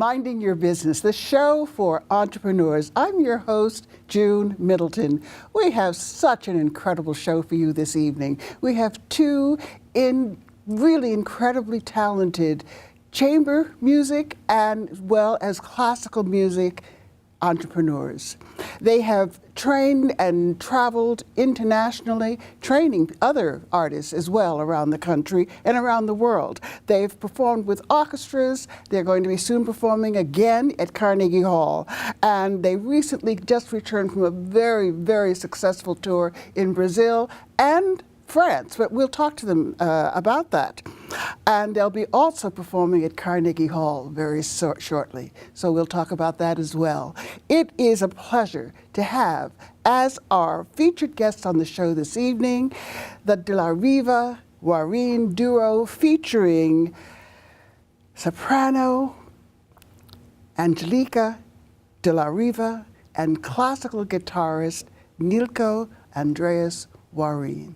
Minding Your Business, the show for entrepreneurs. I'm your host, June Middleton. We have such an incredible show for you this evening. We have two really incredibly talented chamber music as well as classical music entrepreneurs. They have trained and traveled internationally, training other artists as well around the country and around the world. They've performed with orchestras. They're going to be soon performing again at Carnegie Hall. And they recently just returned from a very, very successful tour in Brazil and France, but we'll talk to them about that. And they'll be also performing at Carnegie Hall very shortly, so we'll talk about that as well. It is a pleasure to have, as our featured guests on the show this evening, the Riva Guarin Duo featuring soprano ANGELICA de la Riva and classical guitarist NILKO Andreas Guarin.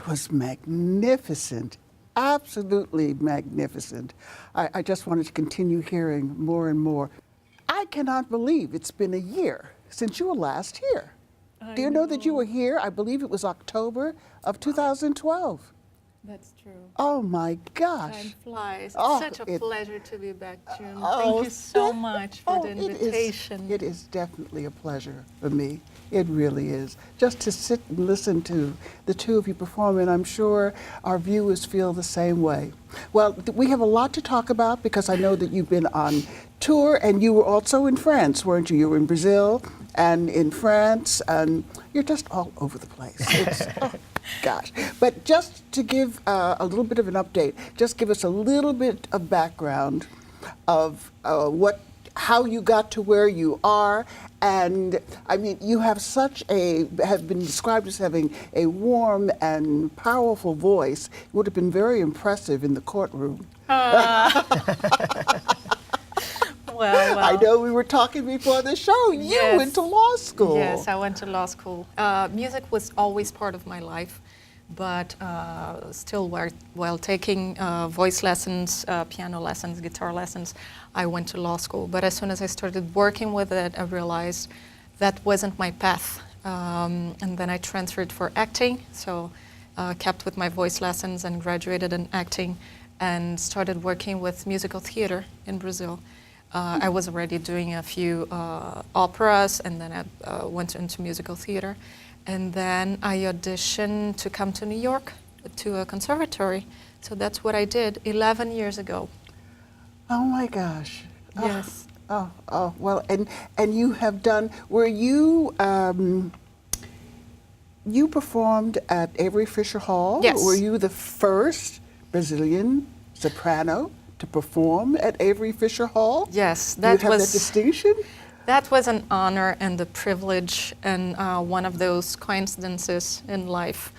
Was magnificent, absolutely magnificent. I just wanted to continue hearing more and more. I cannot believe it's been a year since you were last here. Do you know that you were here? I believe it was October of 2012. That's true. Oh my gosh. Time flies. Oh, It's such a pleasure to be back, June. Thank you so much for the invitation. It is definitely a pleasure for me. It really is. Just to sit and listen to the two of you perform, and I'm sure our viewers feel the same way. Well, we have a lot to talk about because I know that you've been on tour and you were also in France, weren't you? You were in Brazil and in France, and you're just all over the place. It's, gosh. But just to give a little bit of an update, just give us a little bit of background of how you got to where you are. And I mean, you have have been described as having a warm and powerful voice. It would have been very impressive in the courtroom. Well. I know we were talking before the show. You Yes. went to law school. Yes, I went to law school. Music was always part of my life, but still while taking voice lessons, piano lessons, guitar lessons, I went to law school. But as soon as I started working with it, I realized that wasn't my path. And then I transferred for acting, so kept with my voice lessons and graduated in acting and started working with musical theater in Brazil. I was already doing a few operas, and then I went into musical theater. And then I auditioned to come to New York to a conservatory. So that's what I did 11 years ago. Oh my gosh. Yes. Well, and you have done, were you, you performed at Avery Fisher Hall? Yes. Were you the first Brazilian soprano to perform at Avery Fisher Hall? Yes, Do that you have was that distinction? That was an honor and a privilege, and one of those coincidences in life.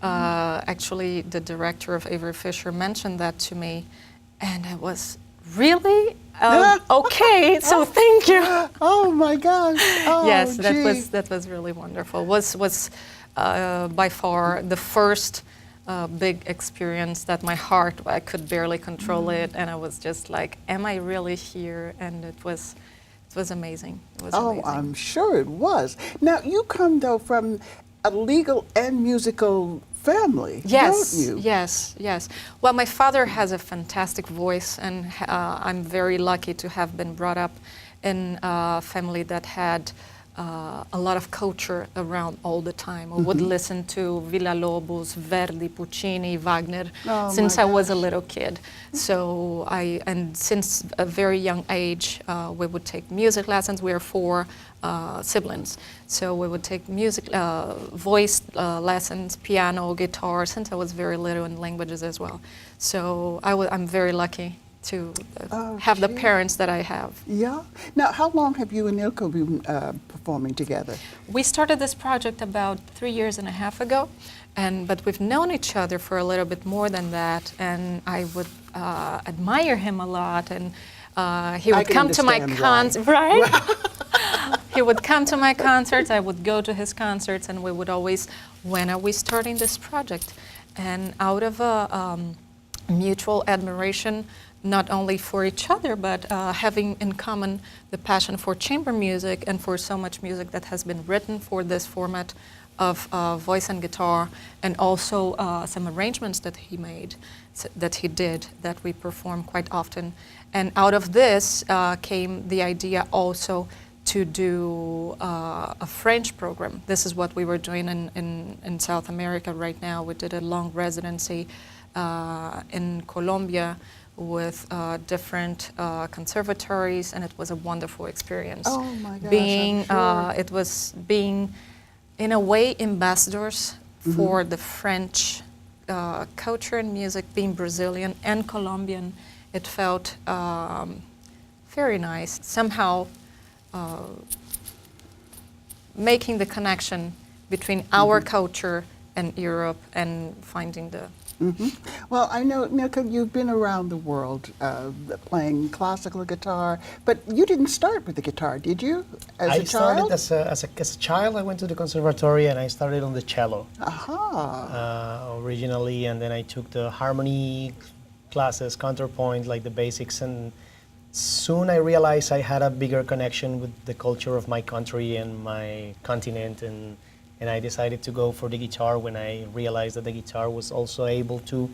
Actually, the director of Avery Fisher mentioned that to me, and I was really okay. So thank you. Oh my gosh! Oh, Yes, gee. that was really wonderful. Was by far the first big experience that my heart, I could barely control it, and I was just like, am I really here? And it was amazing. It was amazing. I'm sure it was. Now you come though from a legal and musical family, Yes, don't you? yes. Well, my father has a fantastic voice, and I'm very lucky to have been brought up in a family that had a lot of culture around all the time. I would listen to Villa-Lobos, Verdi, Puccini, Wagner since I was a little kid. So and since a very young age, we would take music lessons. We are four siblings. So we would take music, voice lessons, piano, guitar, since I was very little, and languages as well. So I'm very lucky to have the parents that I have. Yeah. Now, how long have you and NILKO been performing together? We started this project about 3.5 years ago, but we've known each other for a little bit more than that, and I would admire him a lot, and he would come to my concerts, right? He would come to my concerts, I would go to his concerts, and we would always, when are we starting this project? And out of a mutual admiration, not only for each other, but having in common the passion for chamber music and for so much music that has been written for this format of voice and guitar, and also some arrangements that he made, that we perform quite often. And out of this came the idea also to do a French program. This is what we were doing in South America right now. We did a long residency in Colombia with different conservatories, and it was a wonderful experience. Oh my gosh, I'm sure. It was being, in a way, ambassadors for the French culture and music, being Brazilian and Colombian. It felt very nice, somehow making the connection between our culture and Europe and finding the Well, I know, NILKO, you've been around the world playing classical guitar, but you didn't start with the guitar, did you, as a child? I started as a child. I went to the conservatory and I started on the cello originally, and then I took the harmony classes, counterpoint, like the basics, and soon I realized I had a bigger connection with the culture of my country and my continent, and I decided to go for the guitar when I realized that the guitar was also able to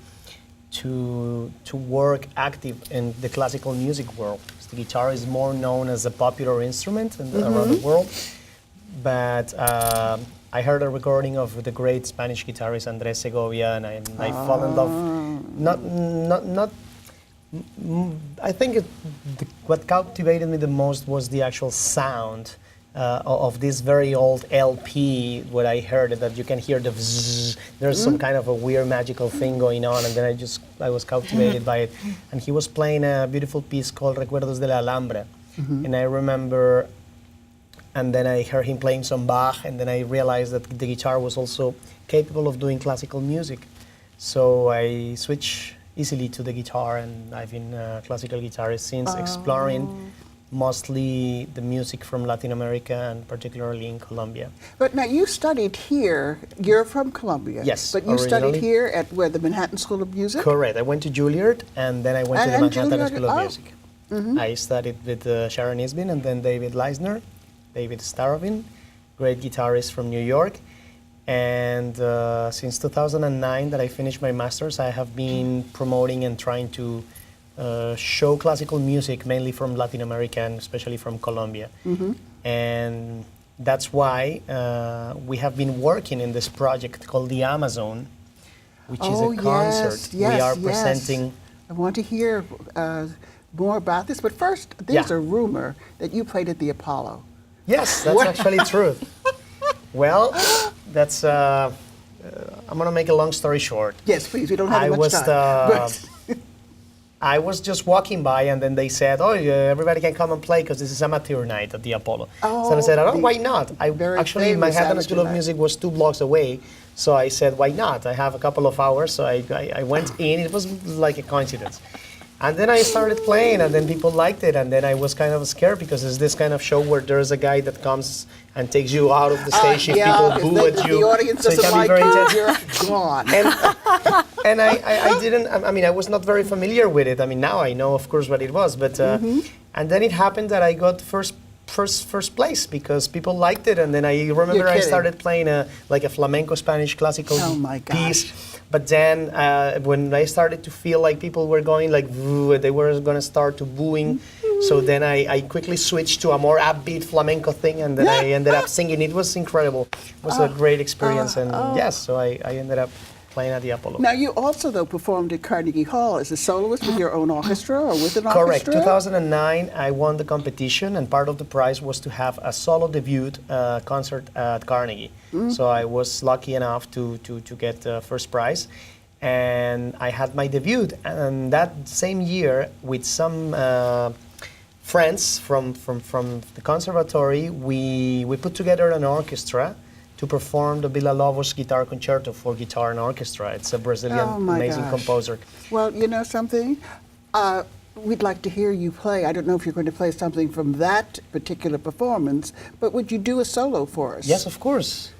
work active in the classical music world. The guitar is more known as a popular instrument around the world, but I heard a recording of the great Spanish guitarist Andrés Segovia, and I fell in love. I think what captivated me the most was the actual sound of this very old LP, where I heard that you can hear the bzzz. There's some kind of a weird magical thing going on, and then I was captivated by it. And he was playing a beautiful piece called Recuerdos de la Alhambra, and I remember, and then I heard him playing some Bach, and then I realized that the guitar was also capable of doing classical music. So I switched easily to the guitar, and I've been a classical guitarist since, exploring mostly the music from Latin America and particularly in Colombia. But now you studied here. You're from Colombia. Yes, But you studied originally. here at where, the Manhattan School of Music? Correct. I went to Juilliard and then I went to the And Manhattan Juilliard, School of oh. Music. I studied with Sharon Isbin and then David Leisner, David Starovin, great guitarist from New York. And since 2009 that I finished my master's, I have been promoting and trying to show classical music mainly from Latin America and especially from Colombia. And that's why we have been working in this project called the Amazon, which is a concert. Yes, we are yes. presenting. I want to hear more about this. But first, there's Yeah. a rumor that you played at the Apollo. Yes, that's actually true. Well, that's. I'm gonna make a long story short. Yes, please. We don't have I much was time. I was just walking by, and then they said, "Oh, everybody can come and play because this is amateur night at the Apollo." So I said, "Oh, why not?" very Actually, famous Manhattan amateur School of night. Music was 2 blocks away, so I said, "Why not?" I have a couple of hours, so I went in. It was like a coincidence. And then I started playing, and then people liked it, and then I was kind of scared because it's this kind of show where there's a guy that comes and takes you out of the stage if people boo at you. The audience So it doesn't can be like very you, intense. you're gone. And I didn't, I mean, I was not very familiar with it. I mean, now I know, of course, what it was. But and then it happened that I got first place because people liked it. And then I remember You're I kidding. started playing like a flamenco Spanish classical Oh, my gosh. piece. But then when I started to feel like people were going like, they were going to start to booing. So then I quickly switched to a more upbeat flamenco thing, and then I ended up singing. It was incredible. It was a great experience, and yes, so I ended up playing at the Apollo. Now, you also, though, performed at Carnegie Hall as a soloist with your own orchestra or with an Correct. orchestra? 2009, I won the competition, and part of the prize was to have a solo debut concert at Carnegie. So I was lucky enough to get the first prize. And I had my debut, and that same year, with some friends from the conservatory, we put together an orchestra to perform the Villa-Lobos Guitar Concerto for guitar and orchestra. It's a Brazilian Oh, my amazing gosh. composer. Well, you know something? We'd like to hear you play. I don't know if you're going to play something from that particular performance, but would you do a solo for us? Yes, of course.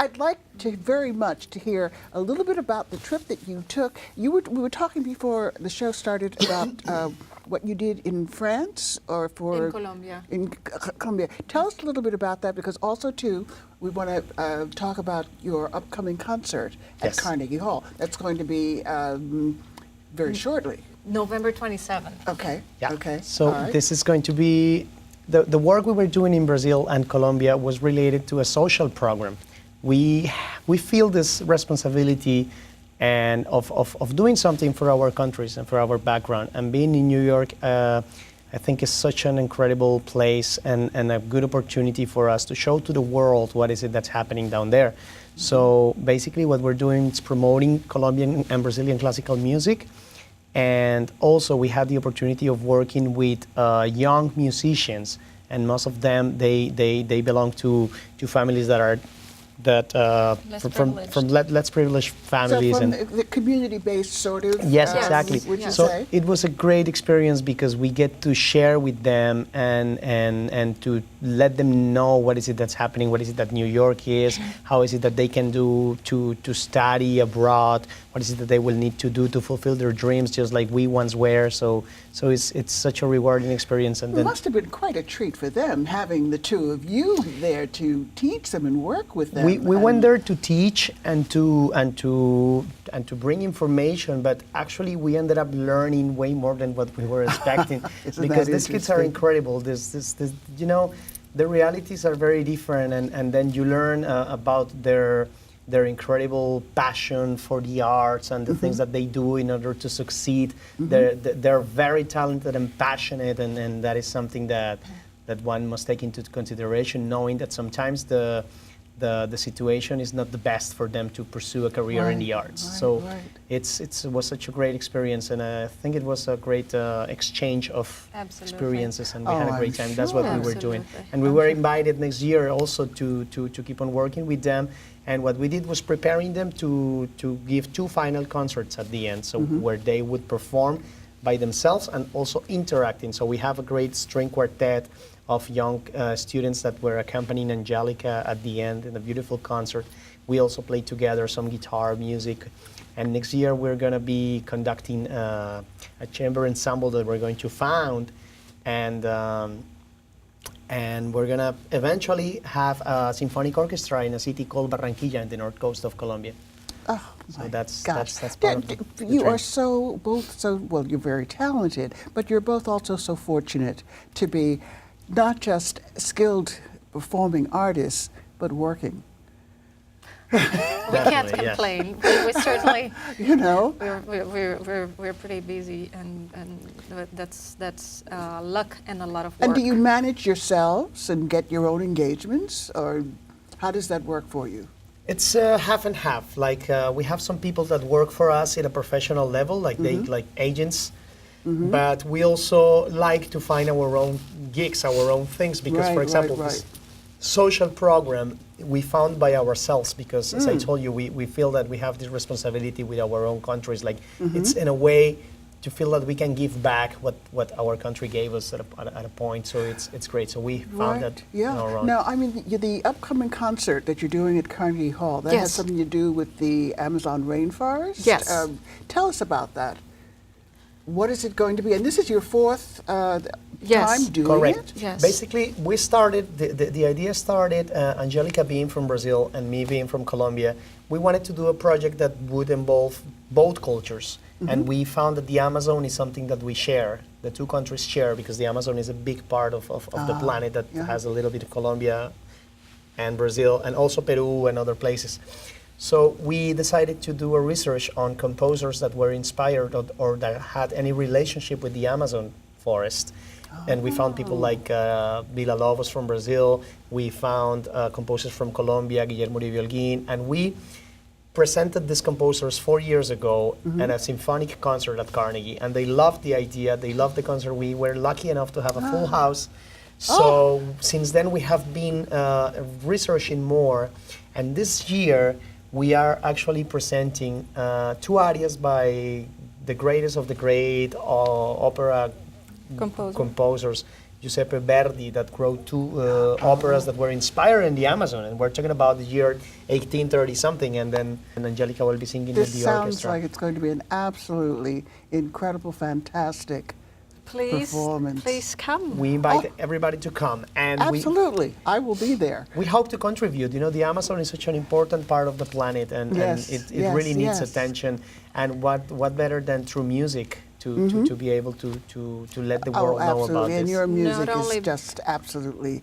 I'd like to very much to hear a little bit about the trip that you took. We were talking before the show started about what you did in France or for In Colombia. Colombia. Tell us a little bit about that, because also too we want to talk about your upcoming concert at Yes. Carnegie Hall. That's going to be very shortly. November 27th. Okay. Yeah. Okay. So All right. this is going to be the work we were doing in Brazil and Colombia was related to a social program. We feel this responsibility and of doing something for our countries and for our background. And being in New York, I think is such an incredible place and a good opportunity for us to show to the world what is it that's happening down there. So basically what we're doing is promoting Colombian and Brazilian classical music. And also we had the opportunity of working with young musicians, and most of them, they belong to families that are from less privileged families. So from and the community-based sort of. yes, exactly. Would you So say? it was a great experience because we get to share with them and to let them know what is it that's happening, what is it that New York is, how is it that they can do to study abroad, what is it that they will need to do to fulfill their dreams, just like we once were. So it's such a rewarding experience. And It then must have been quite a treat for them having the two of you there to teach them and work with them. we went there to teach and to bring information, but actually we ended up learning way more than what we were expecting. Isn't Because that these kids are interesting? incredible. This you know, the realities are very different, and then you learn about their incredible passion for the arts and the things that they do in order to succeed. They're very talented and passionate, and that is something that one must take into consideration, knowing that sometimes the situation is not the best for them to pursue a career in the arts. So it was such a great experience, and I think it was a great exchange of Absolutely. experiences, and we had a great I'm time. That's what sure. we were doing. Absolutely. And we were invited next year also to keep on working with them. And what we did was preparing them to give 2 final concerts at the end, so where they would perform by themselves and also interacting. So we have a great string quartet of young students that were accompanying ANGELICA at the end in a beautiful concert. We also played together some guitar music. And next year we're going to be conducting a chamber ensemble that we're going to found. And we're going to eventually have a symphonic orchestra in a city called Barranquilla in the north coast of Colombia. Oh, So my that's gosh. part of the You are trend. well, you're very talented, but you're both also so fortunate to be not just skilled performing artists, but working. We can't Definitely, yes. complain. We certainly, You know? we're pretty busy, and that's luck and a lot of work. And do you manage yourselves and get your own engagements, or how does that work for you? It's half and half. Like we have some people that work for us at a professional level, like they like agents. But we also like to find our own gigs, our own things. Because, for example, this social program we found by ourselves. Because, as I told you, we feel that we have this responsibility with our own countries. Like it's in a way to feel that we can give back what our country gave us at a point. So it's great. So we found that in our own. Now, I mean, the upcoming concert that you're doing at Carnegie Hall, that has Yes. something to do with the Amazon rainforest? Yes. Tell us about that. What is it going to be? And this is your 4th Yes. time doing Correct. it? Yes. Basically, we started, the idea started, ANGELICA being from Brazil and me being from Colombia. We wanted to do a project that would involve both cultures. And we found that the Amazon is something that we share, the 2 countries share, because the Amazon is a big part of the planet that has a little bit of Colombia and Brazil, and also Peru and other places. So we decided to do a research on composers that were inspired or that had any relationship with the Amazon forest. And we found people like Villa-Lobos from Brazil. We found composers from Colombia, Guillermo Uribe Holguín, and we presented these composers 4 years ago at a symphonic concert at Carnegie, and they loved the idea, they loved the concert. We were lucky enough to have a full house. So since then we have been researching more, and this year we are actually presenting 2 arias by the greatest of the great opera composers, Giuseppe Verdi that wrote two operas that were inspired in the Amazon, and we're talking about the year 1830 something, and then Angelica will be singing with This the orchestra. sounds like it's going to be an absolutely incredible, fantastic performance. Please come. We invite everybody to come, and Absolutely, I will be there. we hope to contribute. You know, the Amazon is such an important part of the planet, and, Yes, it yes, really needs yes. attention. And what better than through music to be able to let the Oh, world know about absolutely, and this. your music Not is only- just absolutely,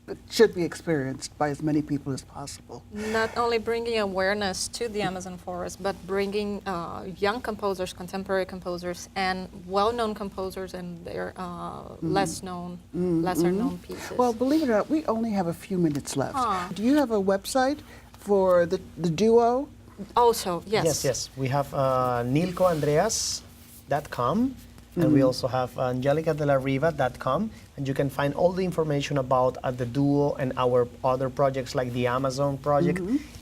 it should be experienced by as many people as possible. Not only bringing awareness to the Amazon forest, but bringing young composers, contemporary composers, and well-known composers and their lesser known pieces. Well, believe it or not, we only have a few minutes left. Ah. Do you have a website for the duo? Also, yes. Yes. We have NILKOAndreas.com, and we also have AngelicaDeLaRiva.com, and you can find all the information about the duo and our other projects like the Amazon project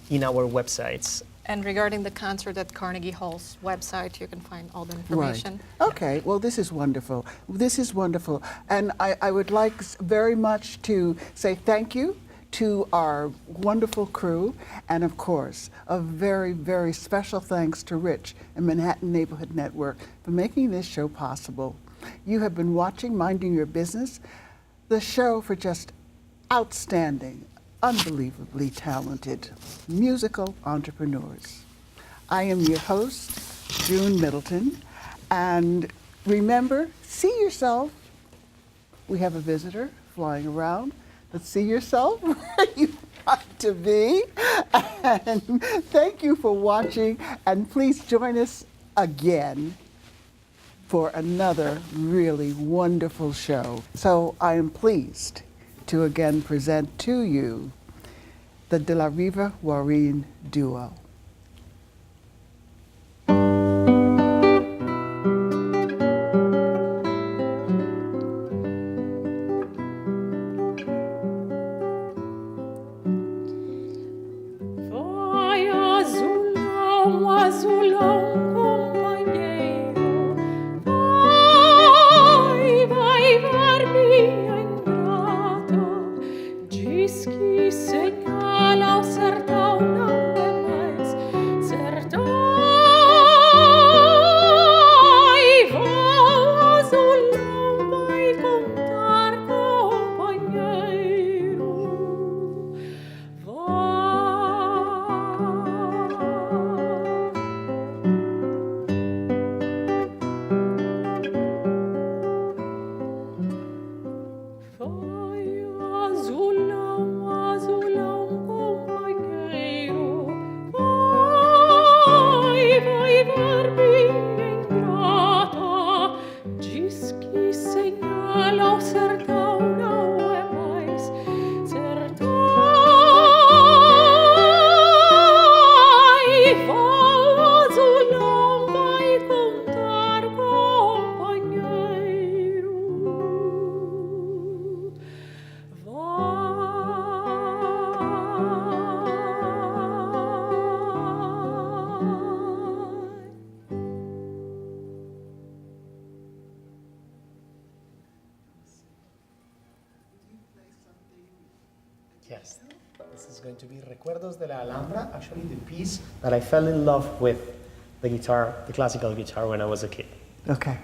in our websites. And regarding the concert at Carnegie Hall's website, you can find all the information. Right. Okay. Well, this is wonderful. This is wonderful. And I would like very much to say thank you to our wonderful crew, and of course, a very, very special thanks to Rich and Manhattan Neighborhood Network for making this show possible. You have been watching Minding Your Business, the show for just outstanding, unbelievably talented musical entrepreneurs. I am your host, June Middleton, and remember, see yourself. We have a visitor flying around. But see yourself where you want to be. And thank you for watching, and please join us again for another really wonderful show. So I am pleased to again present to you the De La Riva Guarin Duo. Yes, this is going to be Recuerdos de la Alhambra, actually the piece that I fell in love with the guitar, the classical guitar, when I was a kid. Okay.